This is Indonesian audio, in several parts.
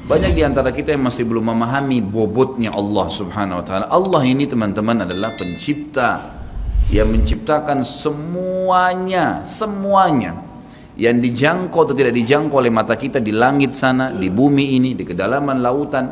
Banyak di antara kita yang masih belum memahami bobotnya Allah Subhanahu wa taala. Allah ini teman-teman adalah pencipta yang menciptakan semuanya, semuanya yang dijangkau atau tidak dijangkau oleh mata kita di langit sana, di bumi ini, di kedalaman lautan.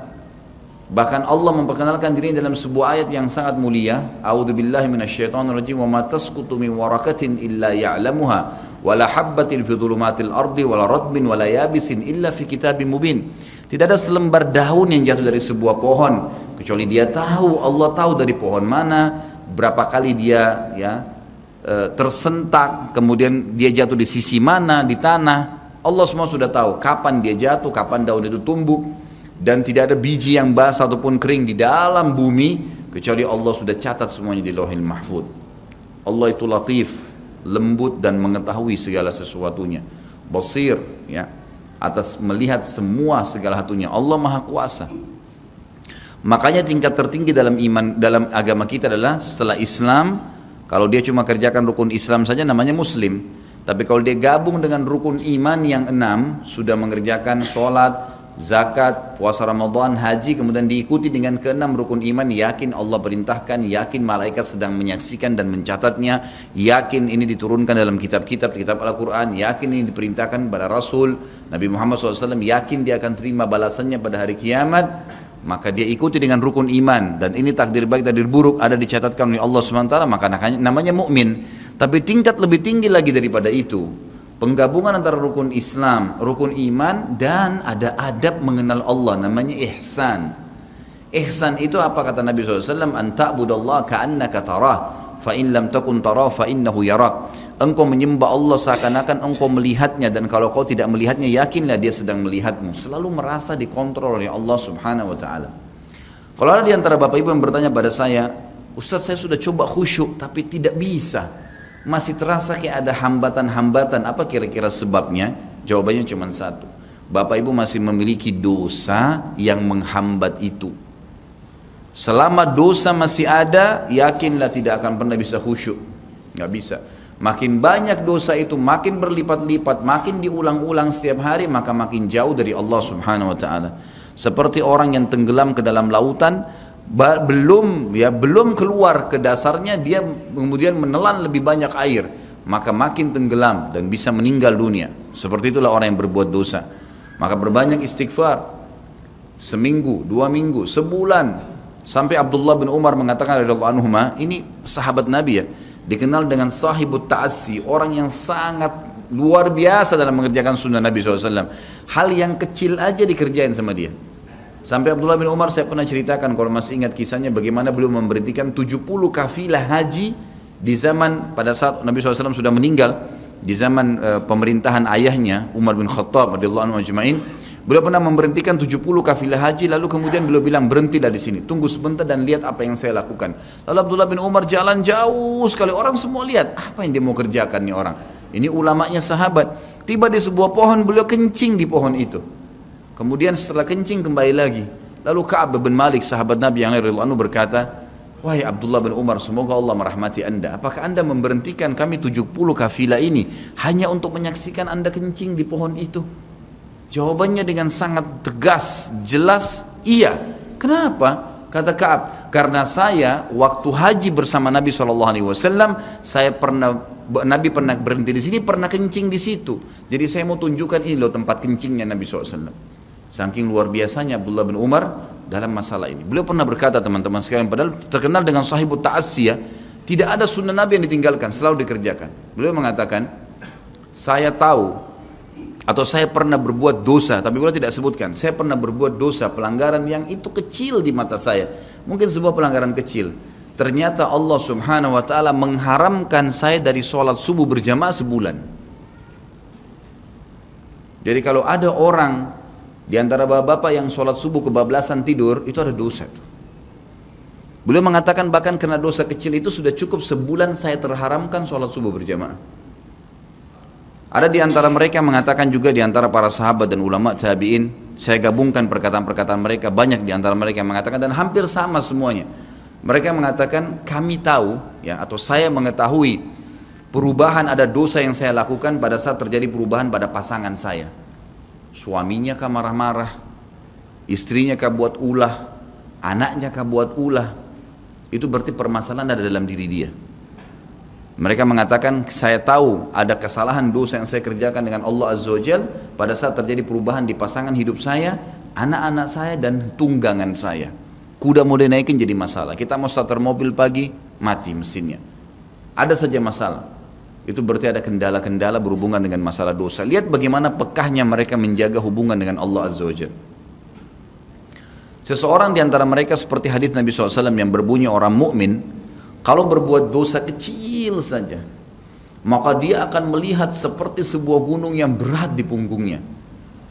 Bahkan Allah memperkenalkan dirinya dalam sebuah ayat yang sangat mulia. A'udzubillahi minasyaitonirrajim. Wa ma tasqutu min waraqatin illa ya'lamuha wa la habbatin fi dhulumatil ardi wa la ratbin wa la yabisin illa fi kitabim mubin. Tidak ada selembar daun yang jatuh dari sebuah pohon kecuali dia tahu, Allah tahu dari pohon mana, berapa kali dia tersentak, kemudian dia jatuh di sisi mana di tanah. Allah semua sudah tahu kapan dia jatuh, kapan daun itu tumbuh, dan tidak ada biji yang basah ataupun kering di dalam bumi kecuali Allah sudah catat semuanya di Lauhil Mahfuz. Allah itu latif, lembut dan mengetahui segala sesuatunya. Basir, ya, atas melihat semua segala satunya. Allah Maha Kuasa. Makanya tingkat tertinggi dalam iman, dalam agama kita adalah setelah Islam, kalau dia cuma kerjakan rukun Islam saja namanya Muslim. Tapi kalau dia gabung dengan rukun iman yang 6, sudah mengerjakan sholat, zakat, puasa Ramadan, haji, kemudian diikuti dengan ke-6 rukun iman, yakin Allah perintahkan, yakin malaikat sedang menyaksikan dan mencatatnya, yakin ini diturunkan dalam kitab Al-Quran, yakin ini diperintahkan pada Rasul Nabi Muhammad SAW, yakin dia akan terima balasannya pada hari kiamat, maka dia ikuti dengan rukun iman, dan ini takdir baik takdir buruk ada dicatatkan oleh Allah SWT, maka namanya mukmin. Tapi tingkat lebih tinggi lagi daripada itu, penggabungan antara rukun Islam, rukun iman, dan ada adab mengenal Allah, namanya ihsan. Ihsan itu apa kata Nabi SAW? An ta'budallaha ka'annaka tarah, fa in lam takun tarah fa innahu yarak. Engkau menyembah Allah seakan-akan engkau melihatnya, dan kalau kau tidak melihatnya, yakinlah dia sedang melihatmu. Selalu merasa dikontrol oleh Allah Subhanahu wa taala. Kalau ada di antara Bapak Ibu yang bertanya pada saya, Ustaz, saya sudah coba khusyuk tapi tidak bisa, masih terasa kayak ada hambatan-hambatan, apa kira-kira sebabnya? Jawabannya cuma satu, Bapak Ibu masih memiliki dosa yang menghambat itu. Selama dosa masih ada, yakinlah tidak akan pernah bisa khusyuk, nggak bisa. Makin banyak dosa itu, makin berlipat-lipat, makin diulang-ulang setiap hari, maka makin jauh dari Allah Subhanahu wa taala. Seperti orang yang tenggelam ke dalam lautan, belum keluar ke dasarnya, dia kemudian menelan lebih banyak air, maka makin tenggelam dan bisa meninggal dunia. Seperti itulah orang yang berbuat dosa. Maka berbanyak istighfar, seminggu, 2 minggu, sebulan. Sampai Abdullah bin Umar mengatakan radhiyallahu anhuma, ini sahabat Nabi ya, dikenal dengan sahibut ta'assi, orang yang sangat luar biasa dalam mengerjakan sunnah Nabi SAW. Hal yang kecil aja dikerjain sama dia. Sampai Abdullah bin Umar, saya pernah ceritakan kalau masih ingat kisahnya, bagaimana beliau memberhentikan 70 kafilah haji di zaman pada saat Nabi SAW sudah meninggal, di zaman pemerintahan ayahnya Umar bin Khattab radhiyallahu anhu ajma'in. Beliau pernah memberhentikan 70 kafilah haji, lalu kemudian beliau bilang, berhentilah di sini, tunggu sebentar dan lihat apa yang saya lakukan. Lalu Abdullah bin Umar jalan jauh sekali, orang semua lihat, apa yang dia mau kerjakan nih orang? Ini ulamanya sahabat. Tiba di sebuah pohon, beliau kencing di pohon itu. Kemudian setelah kencing kembali lagi. Lalu Ka'ab bin Malik, sahabat Nabi yang radhiyallahu anhu, berkata, wahai Abdullah bin Umar, semoga Allah merahmati anda. Apakah anda memberhentikan kami 70 kafilah ini hanya untuk menyaksikan anda kencing di pohon itu? Jawabannya dengan sangat tegas, jelas, iya. Kenapa? Kata Ka'ab, karena saya waktu haji bersama Nabi SAW, Nabi pernah berhenti di sini, pernah kencing di situ. Jadi saya mau tunjukkan ini loh tempat kencingnya Nabi SAW. Saking luar biasanya Abdullah bin Umar dalam masalah ini. Beliau pernah berkata, teman-teman sekalian, padahal terkenal dengan sahibut ta'assi ya, tidak ada sunnah Nabi yang ditinggalkan, selalu dikerjakan. Beliau mengatakan, saya tahu atau saya pernah berbuat dosa, tapi beliau tidak sebutkan, saya pernah berbuat dosa, pelanggaran yang itu kecil di mata saya, mungkin sebuah pelanggaran kecil. Ternyata Allah Subhanahu wa taala mengharamkan saya dari sholat subuh berjamaah sebulan. Jadi kalau ada orang di antara bapak-bapak yang sholat subuh kebablasan tidur, itu ada dosa. Beliau mengatakan bahkan karena dosa kecil itu sudah cukup sebulan saya terharamkan sholat subuh berjamaah. Ada di antara mereka yang mengatakan juga, di antara para sahabat dan ulama tabi'in, saya gabungkan perkataan-perkataan mereka, banyak di antara mereka yang mengatakan, dan hampir sama semuanya. Mereka mengatakan, kami tahu ya, atau saya mengetahui perubahan, ada dosa yang saya lakukan pada saat terjadi perubahan pada pasangan saya. Suaminya kah marah-marah, istrinya kah buat ulah, anaknya kah buat ulah, itu berarti permasalahan ada dalam diri dia. Mereka mengatakan, saya tahu ada kesalahan dosa yang saya kerjakan dengan Allah Azza wa Jal pada saat terjadi perubahan di pasangan hidup saya, anak-anak saya dan tunggangan saya. Kuda mau dinaikin jadi masalah, kita mau starter mobil pagi, mati mesinnya. Ada saja masalah. Itu berarti ada kendala-kendala berhubungan dengan masalah dosa. Lihat bagaimana pekahnya mereka menjaga hubungan dengan Allah Azza wa Jal. Seseorang di antara mereka seperti hadis Nabi SAW yang berbunyi, orang mukmin kalau berbuat dosa kecil saja, maka dia akan melihat seperti sebuah gunung yang berat di punggungnya.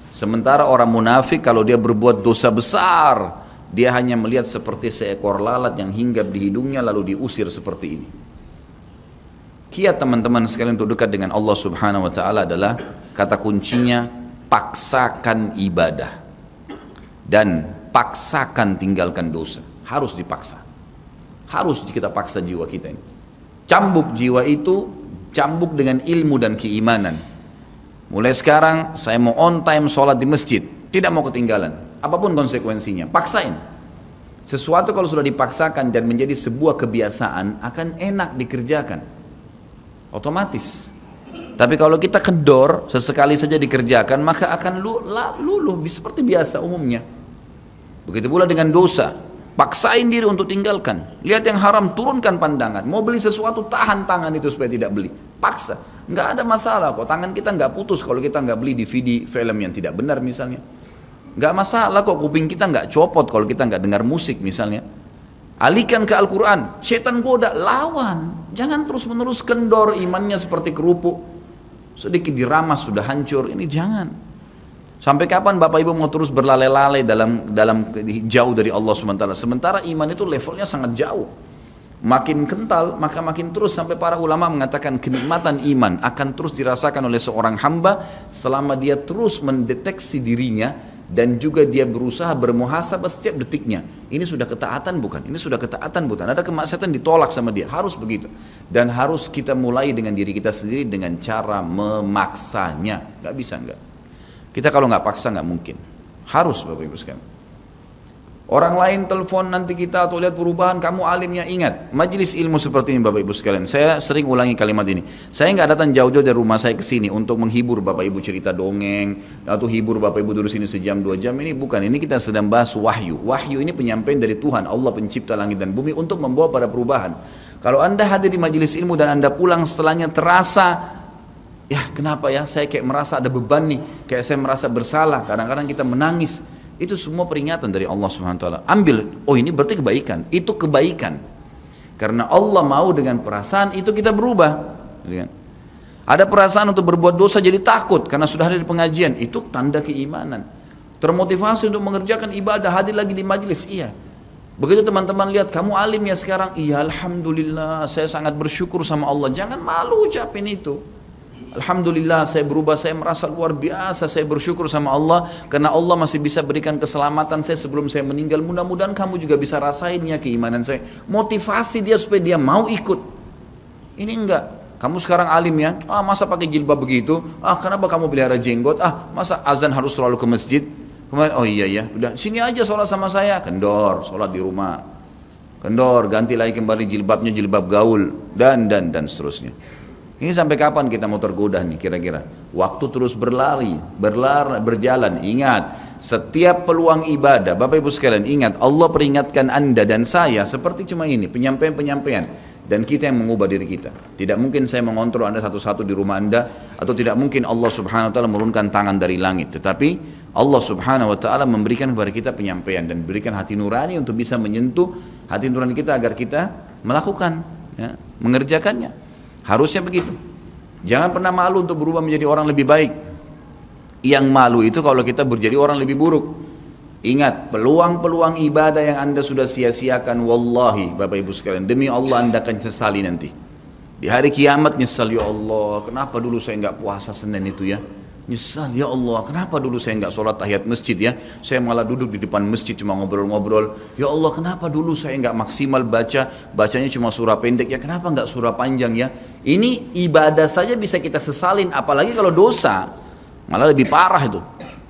Sementara orang munafik kalau dia berbuat dosa besar, dia hanya melihat seperti seekor lalat yang hinggap di hidungnya lalu diusir seperti ini. Kiat teman-teman sekalian untuk dekat dengan Allah Subhanahu wa taala adalah kata kuncinya paksakan ibadah dan paksakan tinggalkan dosa. Harus dipaksa. Harus kita paksa jiwa kita ini. Cambuk jiwa itu, cambuk dengan ilmu dan keimanan. Mulai sekarang saya mau on time sholat di masjid, tidak mau ketinggalan. Apapun konsekuensinya, paksain. Sesuatu kalau sudah dipaksakan dan menjadi sebuah kebiasaan akan enak dikerjakan. Otomatis. Tapi kalau kita kendor, sesekali saja dikerjakan, maka akan luluh seperti biasa umumnya. Begitu pula dengan dosa, paksain diri untuk tinggalkan. Lihat yang haram, turunkan pandangan. Mau beli sesuatu, tahan tangan itu supaya tidak beli. Paksa, nggak ada masalah kok. Tangan kita nggak putus kalau kita nggak beli DVD film yang tidak benar misalnya. Nggak masalah kok, kuping kita nggak copot kalau kita nggak dengar musik misalnya. Alihkan ke Al-Quran, setan goda, lawan. Jangan terus menerus kendor, imannya seperti kerupuk. Sedikit diramas sudah hancur, ini jangan. Sampai kapan Bapak Ibu mau terus berlale-lale dalam jauh dari Allah SWT? Sementara iman itu levelnya sangat jauh. Makin kental maka makin terus, sampai para ulama mengatakan kenikmatan iman akan terus dirasakan oleh seorang hamba selama dia terus mendeteksi dirinya dan juga dia berusaha bermuhasabah setiap detiknya. Ini sudah ketaatan bukan? Ini sudah ketaatan bukan? Ada kemaksiatan ditolak sama dia, harus begitu. Dan harus kita mulai dengan diri kita sendiri dengan cara memaksanya. Gak bisa enggak. Kita kalau nggak paksa nggak mungkin. Harus Bapak Ibu sekalian. Orang lain telepon nanti kita atau lihat perubahan, kamu alimnya, ingat majelis ilmu seperti ini Bapak Ibu sekalian. Saya sering ulangi kalimat ini. Saya nggak datang jauh-jauh dari rumah saya ke sini untuk menghibur Bapak Ibu cerita dongeng atau hibur Bapak Ibu duduk sini sejam 2 jam. Ini bukan. Ini kita sedang bahas wahyu. Wahyu ini penyampaian dari Tuhan, Allah pencipta langit dan bumi untuk membawa pada perubahan. Kalau Anda hadir di majelis ilmu dan Anda pulang setelahnya terasa, ya kenapa ya saya kayak merasa ada beban nih, kayak saya merasa bersalah, kadang-kadang kita menangis. Itu semua peringatan dari Allah SWT. Ambil, oh ini berarti kebaikan, itu kebaikan. Karena Allah mau dengan perasaan itu kita berubah. Ada perasaan untuk berbuat dosa jadi takut karena sudah ada di pengajian, itu tanda keimanan. Termotivasi untuk mengerjakan ibadah, hadir lagi di majelis, iya. Begitu teman-teman lihat, kamu alim ya sekarang, iya alhamdulillah, saya sangat bersyukur sama Allah. Jangan malu ucapin itu. Alhamdulillah saya berubah, saya merasa luar biasa, saya bersyukur sama Allah karena Allah masih bisa berikan keselamatan saya sebelum saya meninggal. Mudah-mudahan kamu juga bisa rasainnya keimanan saya. Motivasi dia supaya dia mau ikut. Ini enggak, kamu sekarang alim ya, masa pakai jilbab begitu, kenapa kamu pelihara jenggot, masa azan harus selalu ke masjid. Kemarin, oh iya ya, udah sini aja sholat sama saya, kendor, sholat di rumah, kendor, ganti lagi kembali jilbabnya jilbab gaul dan seterusnya. Ini sampai kapan kita mau tergoda nih kira-kira? Waktu terus berjalan. Ingat, setiap peluang ibadah, Bapak Ibu sekalian ingat, Allah peringatkan Anda dan saya seperti cuma ini, penyampaian. Dan kita yang mengubah diri kita. Tidak mungkin saya mengontrol Anda satu-satu di rumah Anda, atau tidak mungkin Allah Subhanahu wa ta'ala menurunkan tangan dari langit. Tetapi Allah Subhanahu wa ta'ala memberikan kepada kita penyampaian dan berikan hati nurani untuk bisa menyentuh hati nurani kita agar kita melakukan, ya, mengerjakannya. Harusnya begitu. Jangan pernah malu untuk berubah menjadi orang lebih baik. Yang malu itu kalau kita menjadi orang lebih buruk. Ingat, peluang-peluang ibadah yang Anda sudah sia-siakan, wallahi Bapak Ibu sekalian, demi Allah Anda akan sesali nanti. Di hari kiamat nyesal, ya Allah, kenapa dulu saya nggak puasa Senin itu ya? Nyesal, ya Allah, kenapa dulu saya nggak sholat tahiyat masjid ya? Saya malah duduk di depan masjid cuma ngobrol-ngobrol. Ya Allah, kenapa dulu saya nggak maksimal bacanya cuma surah pendek ya? Kenapa nggak surah panjang ya? Ini ibadah saja bisa kita sesalin, apalagi kalau dosa, malah lebih parah itu.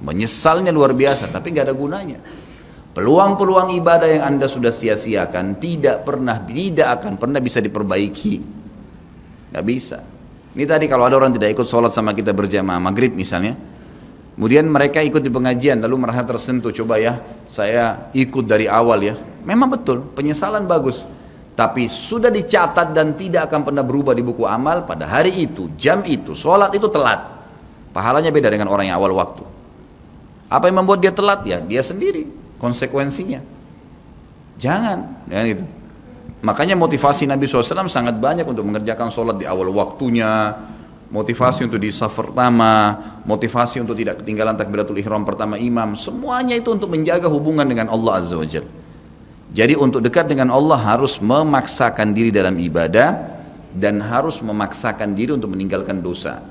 Menyesalnya luar biasa, tapi nggak ada gunanya. Peluang-peluang ibadah yang Anda sudah sia-siakan tidak akan pernah bisa diperbaiki. Nggak bisa. Ini tadi kalau ada orang tidak ikut sholat sama kita berjamaah maghrib misalnya, kemudian mereka ikut di pengajian lalu merasa tersentuh, coba ya saya ikut dari awal ya. Memang betul, penyesalan bagus, tapi sudah dicatat dan tidak akan pernah berubah di buku amal. Pada hari itu, jam itu, sholat itu telat, pahalanya beda dengan orang yang awal waktu. Apa yang membuat dia telat? Ya dia sendiri, konsekuensinya. Jangan gitu. Makanya motivasi Nabi SAW sangat banyak untuk mengerjakan sholat di awal waktunya, motivasi untuk di saf pertama, motivasi untuk tidak ketinggalan takbiratul ihram pertama imam. Semuanya itu untuk menjaga hubungan dengan Allah Azza wa Jalla. Jadi untuk dekat dengan Allah harus memaksakan diri dalam ibadah dan harus memaksakan diri untuk meninggalkan dosa.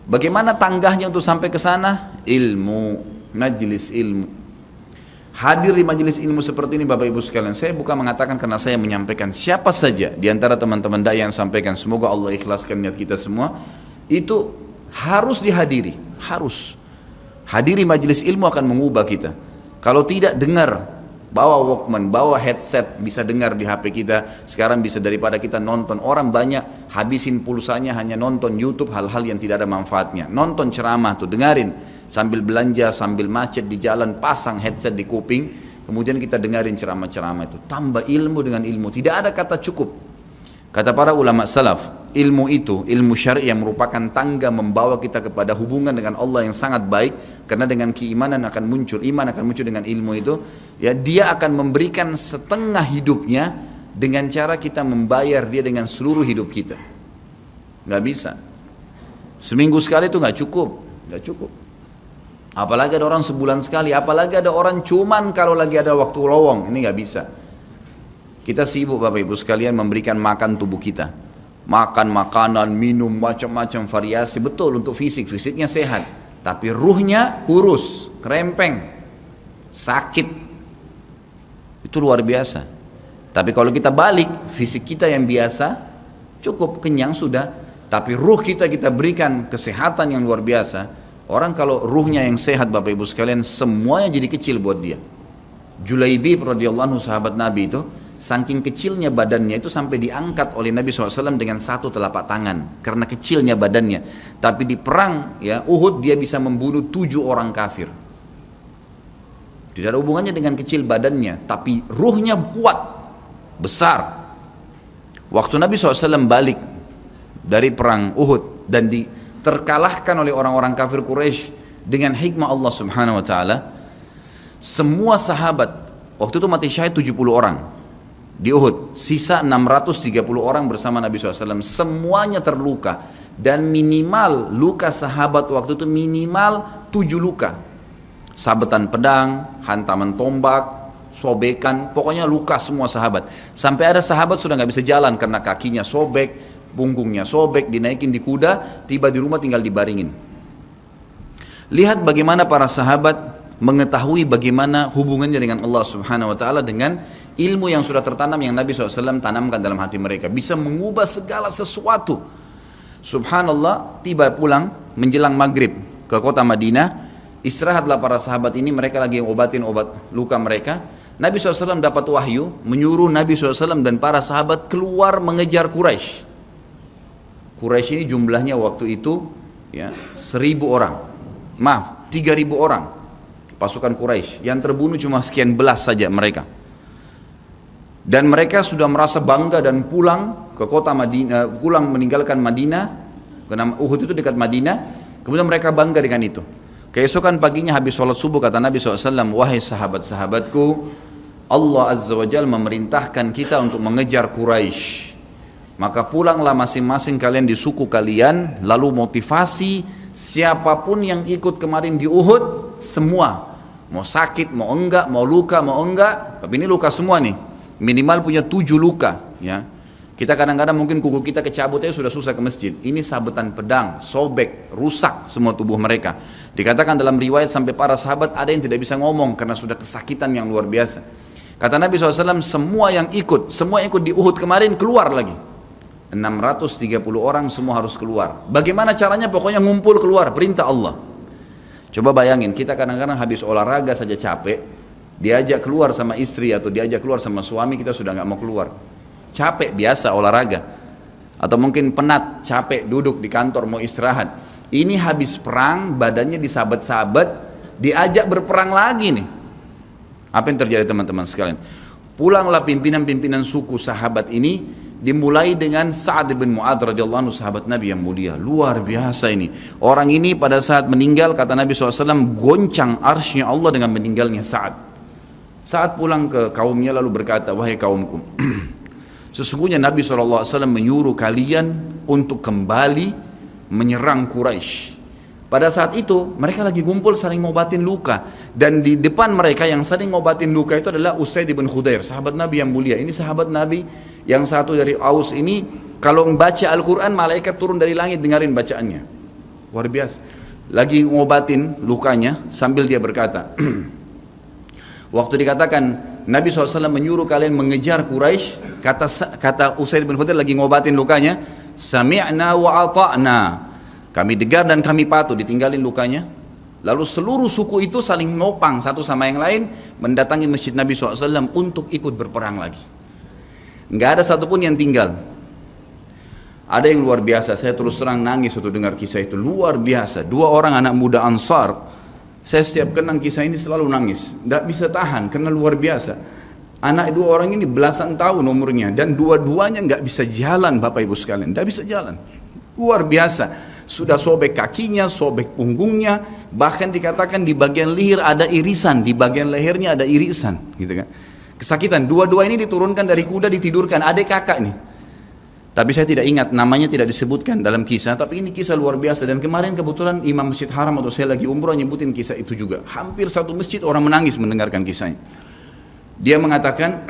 Bagaimana tangganya untuk sampai ke sana? Ilmu, majlis ilmu. Hadir di majelis ilmu seperti ini Bapak Ibu sekalian, saya bukan mengatakan karena saya menyampaikan, siapa saja di antara teman-teman dai yang sampaikan, semoga Allah ikhlaskan niat kita semua, itu harus dihadiri, harus. Hadiri majelis ilmu akan mengubah kita. Kalau tidak, dengar, bawa Walkman, bawa headset, bisa dengar di HP kita. Sekarang bisa daripada kita nonton, orang banyak habisin pulsanya hanya nonton YouTube hal-hal yang tidak ada manfaatnya. Nonton ceramah tuh, dengarin. Sambil belanja, sambil macet di jalan, pasang headset di kuping, kemudian kita dengarin ceramah-ceramah itu. Tambah ilmu dengan ilmu, tidak ada kata cukup. Kata para ulama salaf, ilmu itu, ilmu syar'i yang merupakan tangga membawa kita kepada hubungan dengan Allah yang sangat baik, karena dengan keimanan akan muncul, iman akan muncul dengan ilmu itu, ya dia akan memberikan setengah hidupnya dengan cara kita membayar dia dengan seluruh hidup kita. Nggak bisa. Seminggu sekali itu nggak cukup. Apalagi ada orang sebulan sekali, apalagi ada orang cuman kalau lagi ada waktu lowong, ini nggak bisa. Kita sibuk Bapak Ibu sekalian memberikan makan tubuh kita, makan makanan, minum macam-macam variasi, betul untuk fisiknya sehat, tapi ruhnya kurus, kerempeng, sakit, itu luar biasa. Tapi kalau kita balik, fisik kita yang biasa cukup kenyang sudah, tapi ruh kita berikan kesehatan yang luar biasa. Orang kalau ruhnya yang sehat Bapak Ibu sekalian, semuanya jadi kecil buat dia. Julaibib radhiyallahu anhu sahabat Nabi itu, saking kecilnya badannya itu sampai diangkat oleh Nabi SAW dengan satu telapak tangan karena kecilnya badannya. Tapi di perang ya Uhud dia bisa membunuh 7 orang kafir. Tidak ada hubungannya dengan kecil badannya, tapi ruhnya kuat, besar. Waktu Nabi SAW balik dari perang Uhud dan terkalahkan oleh orang-orang kafir Quraisy dengan hikmah Allah Subhanahu wa taala, semua sahabat waktu itu mati syahid 70 orang di Uhud, sisa 630 orang bersama Nabi SAW, semuanya terluka, dan minimal luka sahabat waktu itu minimal 7 luka, sabetan pedang, hantaman tombak, sobekan, pokoknya luka semua sahabat. Sampai ada sahabat sudah nggak bisa jalan karena kakinya sobek, punggungnya sobek, dinaikin di kuda, tiba di rumah tinggal dibaringin. Lihat bagaimana para sahabat mengetahui bagaimana hubungannya dengan Allah Subhanahu wa taala dengan ilmu yang sudah tertanam yang Nabi SAW tanamkan dalam hati mereka, bisa mengubah segala sesuatu. Subhanallah, tiba pulang menjelang maghrib ke kota Madinah, istirahatlah para sahabat ini, mereka lagi obatin obat luka mereka. Nabi SAW dapat wahyu menyuruh Nabi SAW dan para sahabat keluar mengejar Quraisy. Quraisy ini jumlahnya waktu itu ya 1.000 orang, 3.000 orang pasukan Quraisy, yang terbunuh cuma sekian belas saja mereka. Dan mereka sudah merasa bangga dan pulang ke kota Madinah, pulang meninggalkan Madinah, karena Uhud itu dekat Madinah. Kemudian mereka bangga dengan itu. Keesokan paginya habis sholat subuh kata Nabi SAW, wahai sahabat-sahabatku, Allah Azza wa Jalla memerintahkan kita untuk mengejar Quraisy. Maka pulanglah masing-masing kalian di suku kalian, lalu motivasi siapapun yang ikut kemarin di Uhud, semua, mau sakit, mau enggak, mau luka, mau enggak, tapi ini luka semua nih, minimal punya 7 luka ya. Kita kadang-kadang mungkin kuku kita kecabut aja sudah susah ke masjid, ini sabetan pedang, sobek, rusak semua tubuh mereka. Dikatakan dalam riwayat sampai para sahabat ada yang tidak bisa ngomong karena sudah kesakitan yang luar biasa. Kata Nabi SAW, semua yang ikut di Uhud kemarin keluar lagi. 630 orang semua harus keluar. Bagaimana caranya? Pokoknya ngumpul keluar, perintah Allah. Coba bayangin, kita kadang-kadang habis olahraga saja capek, diajak keluar sama istri atau diajak keluar sama suami, kita sudah nggak mau keluar. Capek biasa olahraga. Atau mungkin penat, capek duduk di kantor mau istirahat. Ini habis perang, badannya disabet-sabet, diajak berperang lagi nih. Apa yang terjadi teman-teman sekalian? Pulanglah pimpinan-pimpinan suku sahabat ini, dimulai dengan Sa'ad bin Mu'adz radhiyallahu anhu, sahabat Nabi yang mulia. Luar biasa ini. Orang ini pada saat meninggal, kata Nabi SAW, goncang arsy-Nya Allah dengan meninggalnya Sa'ad. Saat pulang ke kaumnya lalu berkata, wahai kaumku, sesungguhnya Nabi SAW menyuruh kalian untuk kembali menyerang Quraisy. Pada saat itu mereka lagi kumpul saling ngobatin luka, dan di depan mereka yang saling ngobatin luka itu adalah Usaid bin Khudair, sahabat Nabi yang mulia. Ini sahabat Nabi yang satu dari Aus ini, kalau membaca Al-Quran malaikat turun dari langit dengarin bacaannya. Luar biasa. Lagi ngobatin lukanya sambil dia berkata, waktu dikatakan Nabi SAW menyuruh kalian mengejar Quraisy, kata Usaid bin Khudair lagi ngobatin lukanya, sami'na wa ata'na, kami dengar dan kami patuh, ditinggalin lukanya. Lalu seluruh suku itu saling nopang satu sama yang lain, mendatangi masjid Nabi SAW untuk ikut berperang lagi. Nggak ada satupun yang tinggal. Ada yang luar biasa, saya terus terang nangis waktu dengar kisah itu, luar biasa. Dua orang anak muda Ansar, saya setiap kenang kisah ini selalu nangis, nggak bisa tahan karena luar biasa. Anak dua orang ini belasan tahun umurnya, dan dua-duanya nggak bisa jalan, Bapak Ibu sekalian, nggak bisa jalan. Luar biasa. Sudah sobek kakinya, sobek punggungnya, bahkan dikatakan di bagian leher ada irisan, di bagian lehernya ada irisan, gitu kan. Kesakitan. Dua-dua ini diturunkan dari kuda, ditidurkan, adik kakak nih. Tapi saya tidak ingat, namanya tidak disebutkan dalam kisah, tapi ini kisah luar biasa. Dan kemarin kebetulan Imam Masjid Haram atau saya lagi umrah nyebutin kisah itu juga. Hampir satu masjid orang menangis mendengarkan kisahnya. Dia mengatakan,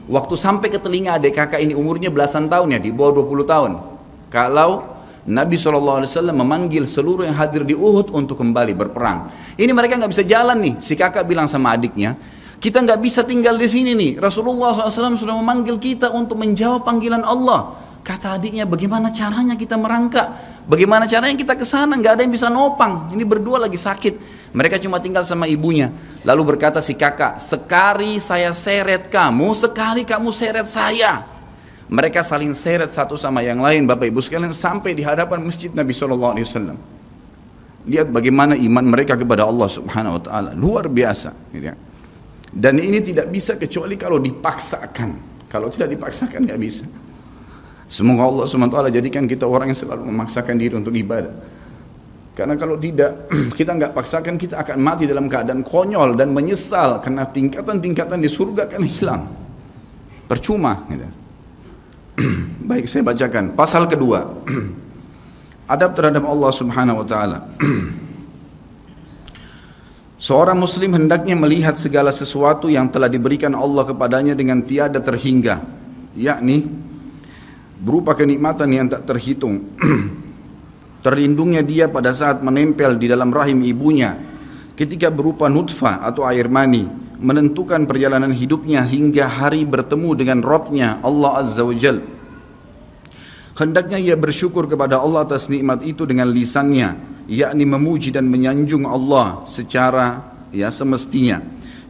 waktu sampai ke telinga adik kakak ini umurnya belasan tahun ya, di bawah 20 tahun. Kalau Nabi SAW memanggil seluruh yang hadir di Uhud untuk kembali berperang. Ini mereka nggak bisa jalan nih. Si kakak bilang sama adiknya, kita nggak bisa tinggal di sini nih. Rasulullah SAW sudah memanggil kita untuk menjawab panggilan Allah. Kata adiknya, bagaimana caranya kita merangkak? Bagaimana caranya kita ke sana? Nggak ada yang bisa nopang. Ini berdua lagi sakit. Mereka cuma tinggal sama ibunya. Lalu berkata si kakak, sekali saya seret kamu, sekali kamu seret saya. Mereka saling seret satu sama yang lain, Bapak Ibu sekalian, sampai di hadapan masjid Nabi SAW. Lihat bagaimana iman mereka kepada Allah Subhanahu Wa Taala, luar biasa. Dan ini tidak bisa kecuali kalau dipaksakan. Kalau tidak dipaksakan nggak bisa. Semoga Allah Subhanahu Wa Taala jadikan kita orang yang selalu memaksakan diri untuk ibadah. Karena kalau tidak, kita nggak paksakan, kita akan mati dalam keadaan konyol dan menyesal karena tingkatan-tingkatan di surga akan hilang. Percuma. Baik, saya bacakan pasal kedua. Adab terhadap Allah Subhanahu Wa Taala. Seorang muslim hendaknya melihat segala sesuatu yang telah diberikan Allah kepadanya dengan tiada terhingga, yakni berupa kenikmatan yang tak terhitung. Terlindungnya dia pada saat menempel di dalam rahim ibunya, ketika berupa nutfah atau air mani, menentukan perjalanan hidupnya hingga hari bertemu dengan Rabb-Nya Allah Azza wa Jal. Hendaknya ia bersyukur kepada Allah atas nikmat itu dengan lisannya, yakni memuji dan menyanjung Allah secara semestinya.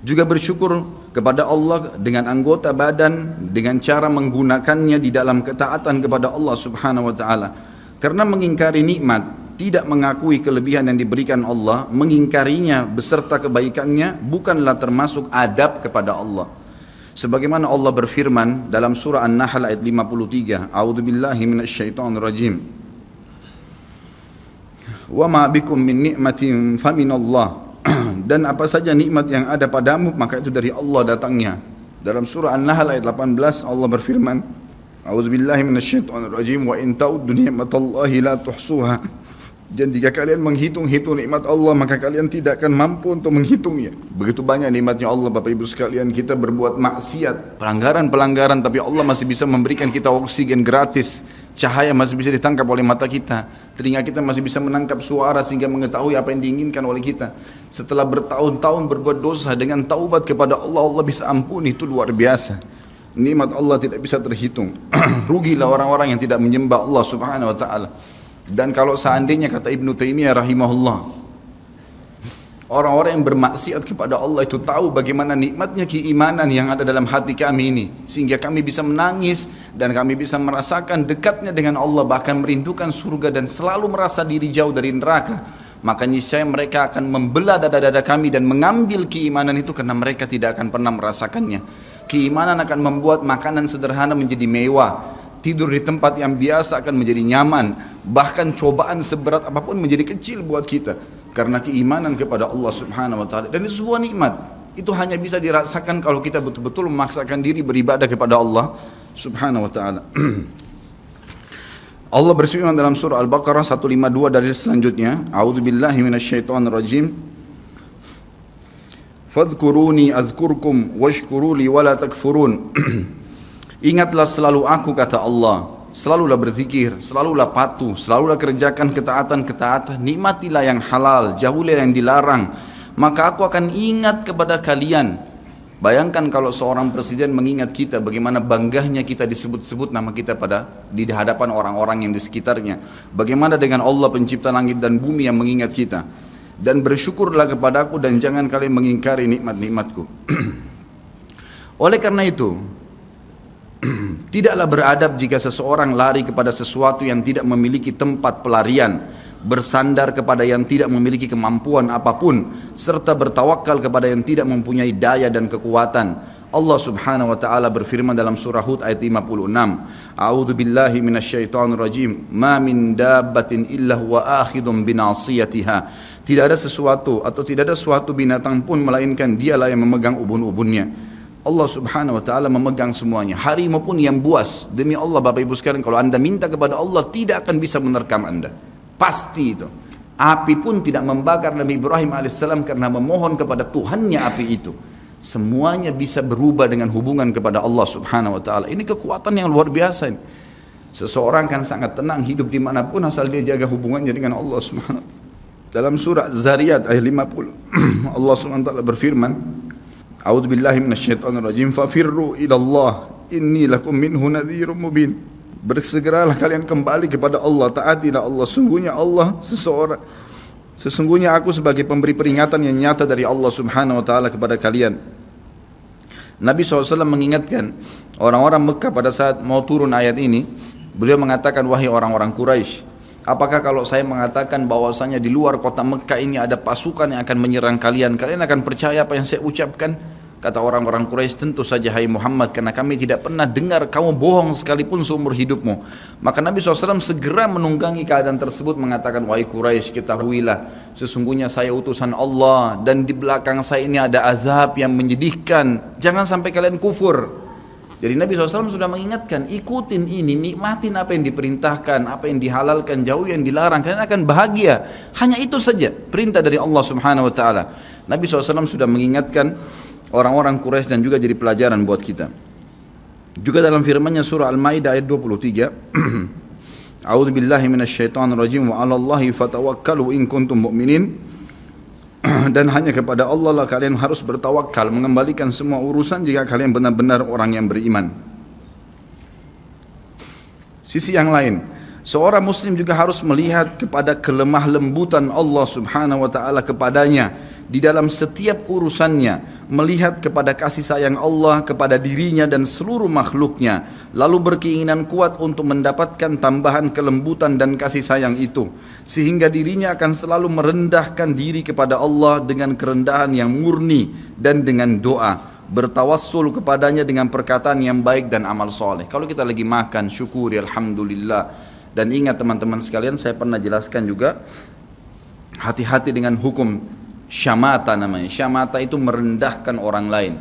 Juga bersyukur kepada Allah dengan anggota badan, dengan cara menggunakannya di dalam ketaatan kepada Allah Subhanahu wa Ta'ala. Karena mengingkari nikmat, tidak mengakui kelebihan yang diberikan Allah, mengingkarinya beserta kebaikannya, bukanlah termasuk adab kepada Allah. Sebagaimana Allah berfirman dalam surah An-Nahl ayat 53, A'udzubillahi minasyaitonirrajim. Wa ma bikum min ni'matin faminallah. Dan apa saja nikmat yang ada padamu maka itu dari Allah datangnya. Dalam surah An-Nahl ayat 18 Allah berfirman, A'udzubillahi minasyaitonirrajim, wa in ta'uddu ni'matallahi la tuhsuha. Dan jika kalian menghitung-hitung nikmat Allah, maka kalian tidak akan mampu untuk menghitungnya. Begitu banyak nikmatnya Allah, Bapak Ibu sekalian. Kita berbuat maksiat, pelanggaran-pelanggaran, tapi Allah masih bisa memberikan kita oksigen gratis. Cahaya masih bisa ditangkap oleh mata kita. Telinga kita masih bisa menangkap suara sehingga mengetahui apa yang diinginkan oleh kita. Setelah bertahun-tahun berbuat dosa, dengan taubat kepada Allah, Allah bisa ampuni. Itu luar biasa. Nikmat Allah tidak bisa terhitung. Rugilah orang-orang yang tidak menyembah Allah Subhanahu wa Ta'ala. Dan kalau seandainya, kata Ibnu Taimiyah rahimahullah, Orang-orang yang bermaksiat kepada Allah itu tahu bagaimana nikmatnya keimanan yang ada dalam hati kami ini, sehingga kami bisa menangis dan kami bisa merasakan dekatnya dengan Allah, bahkan merindukan surga dan selalu merasa diri jauh dari neraka. Maka niscaya mereka akan membelah dada-dada kami dan mengambil keimanan itu, karena mereka tidak akan pernah merasakannya. Keimanan akan membuat makanan sederhana menjadi mewah, tidur di tempat yang biasa akan menjadi nyaman, bahkan cobaan seberat apapun menjadi kecil buat kita, karena keimanan kepada Allah Subhanahu wa taala. Dan itu sebuah nikmat. Itu hanya bisa dirasakan kalau kita betul-betul memaksakan diri beribadah kepada Allah Subhanahu wa taala. Allah berfirman dalam surah Al-Baqarah 152 dalil selanjutnya, A'udzubillahi minasyaitonirrajim. Fadhkuruni azkurkum washkuruli wala takfurun. Ingatlah selalu aku, kata Allah. Selalulah berzikir, selalulah patuh, selalulah kerjakan ketaatan-ketaatan, nikmatilah yang halal, jauhilah yang dilarang, maka aku akan ingat kepada kalian. Bayangkan kalau seorang presiden mengingat kita, bagaimana bangganya kita disebut-sebut nama kita di hadapan orang-orang yang di sekitarnya. Bagaimana dengan Allah pencipta langit dan bumi yang mengingat kita. Dan bersyukurlah kepadaku dan jangan kalian mengingkari nikmat-nikmatku. Oleh karena itu, tidaklah beradab jika seseorang lari kepada sesuatu yang tidak memiliki tempat pelarian, bersandar kepada yang tidak memiliki kemampuan apapun, serta bertawakal kepada yang tidak mempunyai daya dan kekuatan. Allah Subhanahu wa taala berfirman dalam surah Hud ayat 56, A'udzu billahi minasyaitonir rajim, ma min dabbatin illa huwa akhidun binasiyatiha. Tidak ada sesuatu atau tidak ada suatu binatang pun melainkan dialah yang memegang ubun-ubunnya. Allah Subhanahu wa taala memegang semuanya. Harimau pun yang buas. Demi Allah Bapak Ibu sekalian, kalau Anda minta kepada Allah tidak akan bisa menerkam Anda. Pasti itu. Api pun tidak membakar Nabi Ibrahim alaihissalam karena memohon kepada Tuhannya api itu. Semuanya bisa berubah dengan hubungan kepada Allah Subhanahu wa taala. Ini kekuatan yang luar biasa ini. Seseorang kan sangat tenang hidup dimanapun asal dia jaga hubungannya dengan Allah Subhanahu wa taala. Dalam surah Zariyat ayat 50 Allah Subhanahu wa taala berfirman, A'udzu billahi minasyaitonir rajim, fafirru ila Allah inni lakum minhu nadhirun mubin. Bersegeralah kalian kembali kepada Allah, taatilah Allah, sesungguhnya aku sebagai pemberi peringatan yang nyata dari Allah Subhanahu wa taala kepada kalian. Nabi SAW mengingatkan orang-orang Mekah pada saat mau turun ayat ini. Beliau mengatakan, wahai orang-orang Quraisy, apakah kalau saya mengatakan bahwasanya di luar kota Mekah ini ada pasukan yang akan menyerang kalian, kalian akan percaya apa yang saya ucapkan? Kata orang-orang Quraisy, tentu saja hai Muhammad, karena kami tidak pernah dengar kamu bohong sekalipun seumur hidupmu. Maka Nabi SAW segera menunggangi keadaan tersebut, mengatakan, wahai Quraisy, ketahuilah sesungguhnya saya utusan Allah dan di belakang saya ini ada azab yang menyedihkan, jangan sampai kalian kufur. Jadi Nabi SAW sudah mengingatkan, ikutin ini, nikmatin apa yang diperintahkan, apa yang dihalalkan, jauh yang dilarang, kalian akan bahagia. Hanya itu saja perintah dari Allah Subhanahu wa taala. Nabi SAW sudah mengingatkan orang-orang Quraisy dan juga jadi pelajaran buat kita. Juga dalam firman-Nya surah Al-Maidah ayat 23, A'udzu billahi minasyaitonir rajim wa 'alallahi fatawakkalu in kuntum mu'minin. Dan hanya kepada Allah lah kalian harus bertawakal, mengembalikan semua urusan jika kalian benar-benar orang yang beriman. Sisi yang lain, seorang muslim juga harus melihat kepada kelemah lembutan Allah Subhanahu wa taala kepadanya di dalam setiap urusannya, melihat kepada kasih sayang Allah kepada dirinya dan seluruh makhluknya, lalu berkeinginan kuat untuk mendapatkan tambahan kelembutan dan kasih sayang itu, sehingga dirinya akan selalu merendahkan diri kepada Allah dengan kerendahan yang murni dan dengan doa, bertawassul kepadanya dengan perkataan yang baik dan amal soleh. Kalau kita lagi makan, syukuri alhamdulillah. Dan ingat teman-teman sekalian, saya pernah jelaskan juga, hati-hati dengan hukum syamata namanya. Syamata itu merendahkan orang lain.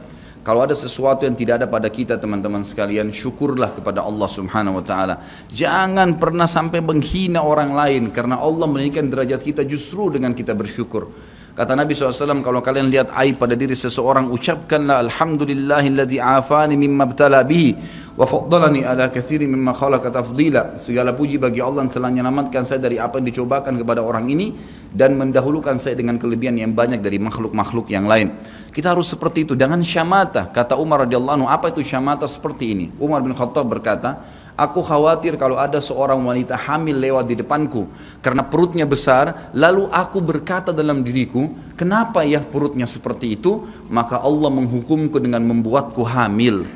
Kalau ada sesuatu yang tidak ada pada kita teman-teman sekalian, syukurlah kepada Allah Subhanahu wa taala. Jangan pernah sampai menghina orang lain, karena Allah meninggikan derajat kita justru dengan kita bersyukur. Kata Nabi SAW, kalau kalian lihat aib pada diri seseorang, ucapkanlah alhamdulillahilladzi afani mimma btala bihi wa faddalani ala katsirin mimma khalaqa tafdila. Segala puji bagi Allah yang telah menyelamatkan saya dari apa yang dicobakan kepada orang ini dan mendahulukan saya dengan kelebihan yang banyak dari makhluk-makhluk yang lain. Kita harus seperti itu, jangan syamata. Kata Umar radhiyallahu anhu, apa itu syamata seperti ini? Umar bin Khattab berkata, Aku khawatir kalau ada seorang wanita hamil lewat di depanku karena perutnya besar, lalu aku berkata dalam diriku, kenapa ya perutnya seperti itu? Maka Allah menghukumku dengan membuatku hamil,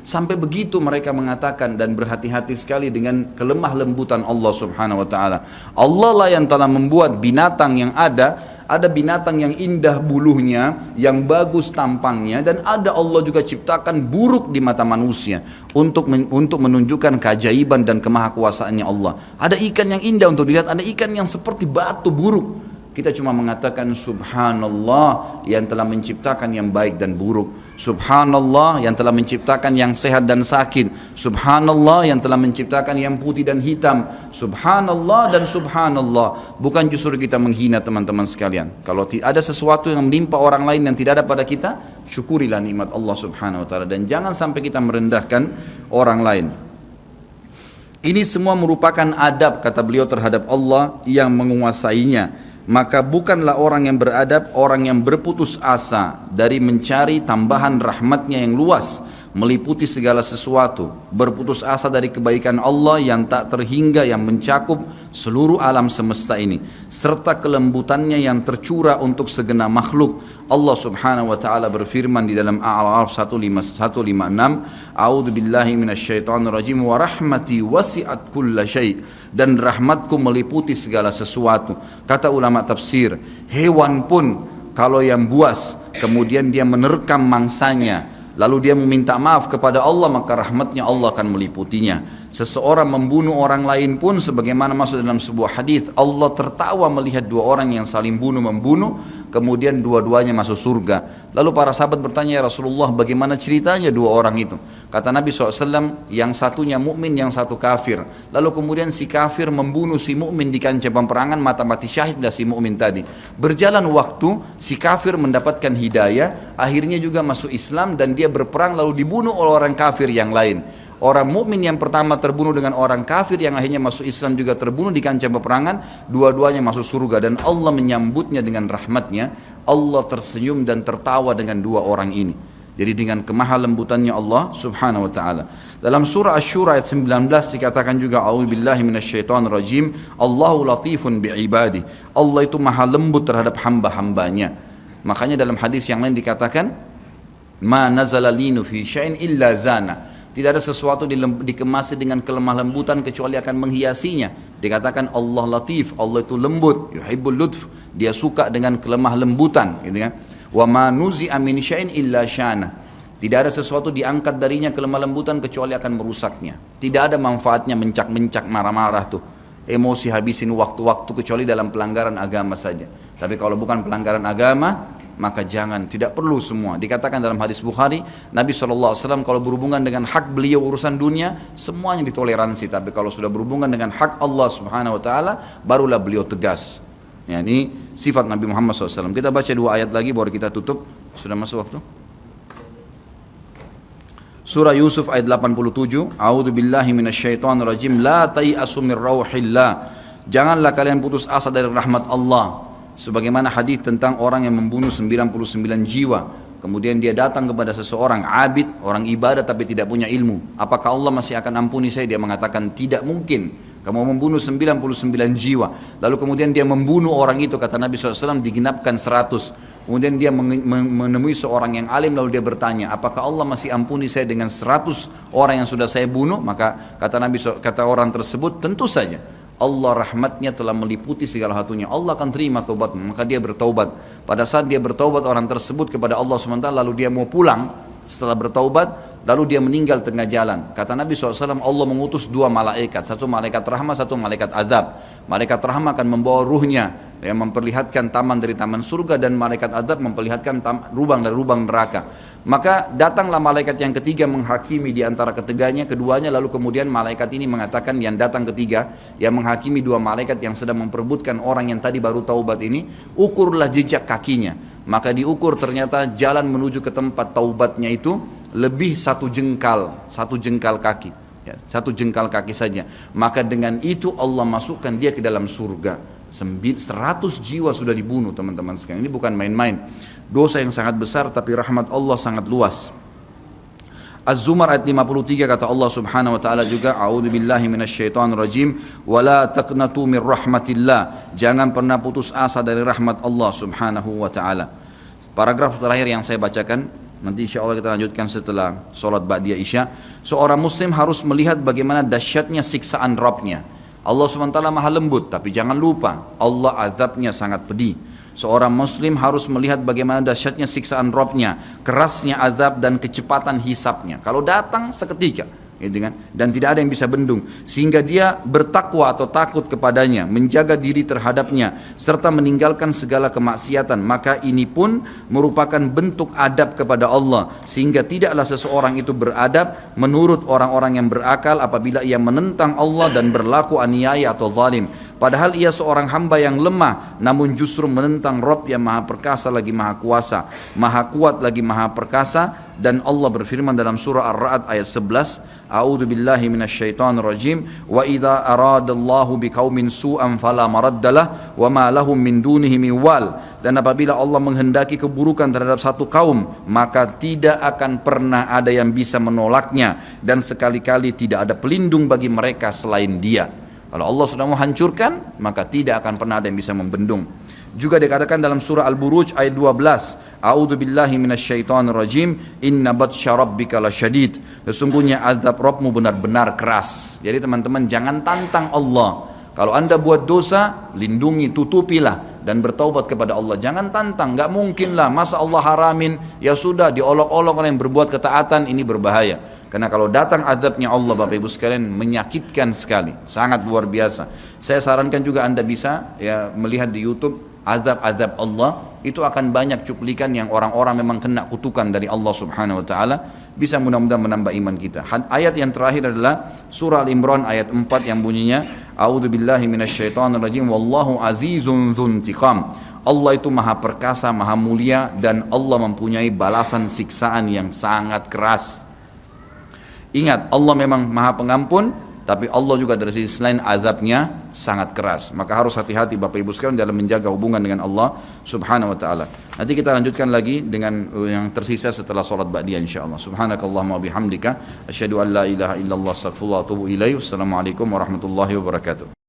sampai begitu mereka mengatakan, dan berhati-hati sekali dengan kelemah lembutan Allah subhanahu wa ta'ala. Allah lah yang telah membuat binatang yang ada binatang yang indah bulunya, yang bagus tampangnya, dan ada Allah juga ciptakan buruk di mata manusia untuk menunjukkan keajaiban dan kemahakuasaannya Allah. Ada ikan yang indah untuk dilihat, ada ikan yang seperti batu buruk. Kita cuma mengatakan subhanallah yang telah menciptakan yang baik dan buruk, subhanallah yang telah menciptakan yang sehat dan sakit, subhanallah yang telah menciptakan yang putih dan hitam, subhanallah dan subhanallah. Bukan justru kita menghina teman-teman sekalian. Kalau ada sesuatu yang menimpa orang lain yang tidak ada pada kita, syukurilah nikmat Allah subhanahu wa ta'ala, dan jangan sampai kita merendahkan orang lain. Ini semua merupakan adab, kata beliau, terhadap Allah yang menguasainya. Maka bukanlah orang yang beradab orang yang berputus asa dari mencari tambahan rahmatnya yang luas, meliputi segala sesuatu, berputus asa dari kebaikan Allah yang tak terhingga, yang mencakup seluruh alam semesta ini, serta kelembutannya yang tercurah untuk segenap makhluk. Allah subhanahu wa ta'ala berfirman di dalam A'raf 156, A'udzu billahi minasyaitonir rajim, wa rahmati wasi'at kulla syai', dan rahmatku meliputi segala sesuatu. Kata ulama tafsir, hewan pun kalau yang buas kemudian dia menerkam mangsanya, lalu dia meminta maaf kepada Allah, maka rahmatnya Allah akan meliputinya. Seseorang membunuh orang lain pun, sebagaimana masuk dalam sebuah hadis, Allah tertawa melihat dua orang yang saling membunuh, kemudian dua-duanya masuk surga. Lalu para sahabat bertanya, ya Rasulullah, bagaimana ceritanya dua orang itu? Kata Nabi SAW, yang satunya mukmin, yang satu kafir. Lalu kemudian si kafir membunuh si mukmin di kancah peperangan, mati syahidlah si mukmin tadi. Berjalan waktu, si kafir mendapatkan hidayah, akhirnya juga masuk Islam, dan dia berperang lalu dibunuh oleh orang kafir yang lain. Orang mukmin yang pertama terbunuh dengan orang kafir yang akhirnya masuk Islam juga terbunuh di kancah peperangan, dua-duanya masuk surga, dan Allah menyambutnya dengan rahmatnya. Allah tersenyum dan tertawa dengan dua orang ini. Jadi dengan kemahalembutannya Allah subhanahu wa ta'ala. Dalam surah Asy-Syura ayat 19 dikatakan juga, a'udzubillahi minasyaitonir rajim, Allahu latifun bi'ibadi. Allah itu maha lembut terhadap hamba-hambanya. Makanya dalam hadis yang lain dikatakan, ma nazala linu fi syai'in illa zana. Tidak ada sesuatu dikemasi dengan kelemah lembutan kecuali akan menghiasinya. Dikatakan Allah latif, Allah itu lembut, yuhibbul lutf, dia suka dengan kelemah lembutan, gitu kan. Wa ma nuzi'a min syai'in illa syana. Tidak ada sesuatu diangkat darinya kelemah lembutan kecuali akan merusaknya. Tidak ada manfaatnya mencak-mencak, marah-marah tuh, emosi habisin waktu-waktu, kecuali dalam pelanggaran agama saja. Tapi kalau bukan pelanggaran agama, maka jangan, tidak perlu semua. Dikatakan dalam hadis Bukhari, Nabi SAW kalau berhubungan dengan hak beliau urusan dunia, semuanya ditoleransi. Tapi kalau sudah berhubungan dengan hak Allah subhanahu wa ta'ala, barulah beliau tegas. Ya, ini sifat Nabi Muhammad SAW. Kita baca dua ayat lagi baru kita tutup. Sudah masuk waktu? Surah Yusuf ayat 87, A'udzu billahi minasyaitonir rajim, la tai'asu mir rauhillah. Janganlah kalian putus asa dari rahmat Allah. Sebagaimana hadis tentang orang yang membunuh 99 jiwa, kemudian dia datang kepada seseorang abid, orang ibadah tapi tidak punya ilmu. Apakah Allah masih akan ampuni saya? Dia mengatakan tidak mungkin. Kamu membunuh 99 jiwa. Lalu kemudian dia membunuh orang itu, kata Nabi SAW, digenapkan 100. Kemudian dia menemui seorang yang alim, lalu dia bertanya, apakah Allah masih ampuni saya dengan 100 orang yang sudah saya bunuh? Maka kata Nabi, kata orang tersebut, tentu saja. Allah rahmatnya telah meliputi segala satunya. Allah akan terima taubat, maka dia bertaubat. Pada saat dia bertaubat orang tersebut kepada Allah SWT, lalu dia mau pulang setelah bertaubat, lalu dia meninggal tengah jalan. Kata Nabi SAW, Allah mengutus dua malaikat, satu malaikat rahmat, satu malaikat azab. Malaikat rahmat akan membawa ruhnya yang memperlihatkan taman dari taman surga, dan malaikat azab memperlihatkan lubang dari lubang neraka. Maka datanglah malaikat yang ketiga menghakimi di antara keduanya, lalu kemudian malaikat ini mengatakan, yang datang ketiga yang menghakimi dua malaikat yang sedang memperebutkan orang yang tadi baru taubat ini, ukurlah jejak kakinya. Maka diukur, ternyata jalan menuju ke tempat taubatnya itu lebih satu jengkal kaki, ya, satu jengkal kaki saja. Maka dengan itu Allah masukkan dia ke dalam surga. 100 jiwa sudah dibunuh, teman-teman sekalian. Ini bukan main-main. Dosa yang sangat besar, tapi rahmat Allah sangat luas. Az-Zumar ayat 53 kata Allah Subhanahu wa taala juga, a'udzubillahi minasyaitonir rajim, wala taqnatu mir rahmatillah. Jangan pernah putus asa dari rahmat Allah Subhanahu wa taala. Paragraf terakhir yang saya bacakan, nanti insya Allah kita lanjutkan setelah sholat ba'diyah isya. Seorang muslim harus melihat bagaimana dahsyatnya siksaan Rabbnya. Allah SWT maha lembut, tapi jangan lupa Allah azabnya sangat pedih. Seorang muslim harus melihat bagaimana dahsyatnya siksaan Rabbnya, kerasnya azab dan kecepatan hisabnya. Kalau datang seketika, gitu kan? Dan tidak ada yang bisa bendung, sehingga dia bertakwa atau takut kepadanya, menjaga diri terhadapnya, serta meninggalkan segala kemaksiatan. Maka ini pun merupakan bentuk adab kepada Allah, sehingga tidaklah seseorang itu beradab menurut orang-orang yang berakal apabila ia menentang Allah dan berlaku aniaya atau zalim. Padahal ia seorang hamba yang lemah, namun justru menentang Rabb yang maha perkasa lagi maha kuasa, maha kuat lagi maha perkasa. Dan Allah berfirman dalam surah Ar-Ra'd ayat 11, A'udzu billahi minasyaitonir rajim, wa idza aradallahu biqaumin su'an fala maraddalah wa ma lahum min dunihi min wal. Dan apabila Allah menghendaki keburukan terhadap satu kaum, maka tidak akan pernah ada yang bisa menolaknya, dan sekali-kali tidak ada pelindung bagi mereka selain Dia. Kalau Allah sudah mau hancurkan, maka tidak akan pernah ada yang bisa membendung. Juga dikatakan dalam surah Al-Buruj ayat 12, A'udzu billahi minasyaitonir rajim, inna batsya rabbika lasyadid. Sesungguhnya azab Rabbmu benar-benar keras. Jadi teman-teman, jangan tantang Allah. Kalau anda buat dosa, lindungi, tutupilah dan bertaubat kepada Allah. Jangan tantang, nggak mungkin lah, masa Allah haramin, ya sudah diolok-olok orang yang berbuat ketaatan, ini berbahaya. Karena kalau datang azabnya Allah, Bapak Ibu sekalian, menyakitkan sekali, sangat luar biasa. Saya sarankan juga anda bisa ya melihat di YouTube azab-azab Allah, itu akan banyak cuplikan yang orang-orang memang kena kutukan dari Allah Subhanahu wa taala. Bisa mudah-mudahan menambah iman kita. Ayat yang terakhir adalah surah Al-Imran ayat 4 yang bunyinya, A'udzu billahi minasyaitonir rajim, wallahu azizun dzuntiqam. Allah itu maha perkasa, maha mulia, dan Allah mempunyai balasan siksaan yang sangat keras. Ingat, Allah memang maha pengampun, tapi Allah juga dari sisi lain azabnya sangat keras. Maka harus hati-hati Bapak Ibu sekalian dalam menjaga hubungan dengan Allah Subhanahu wa taala. Nanti kita lanjutkan lagi dengan yang tersisa setelah salat ba'diyah insyaallah. Subhanakallahumma wa bihamdika asyhadu an la ilaha illallah astaghfirullah wa atubu ilaih. Wassalamualaikum warahmatullahi wabarakatuh.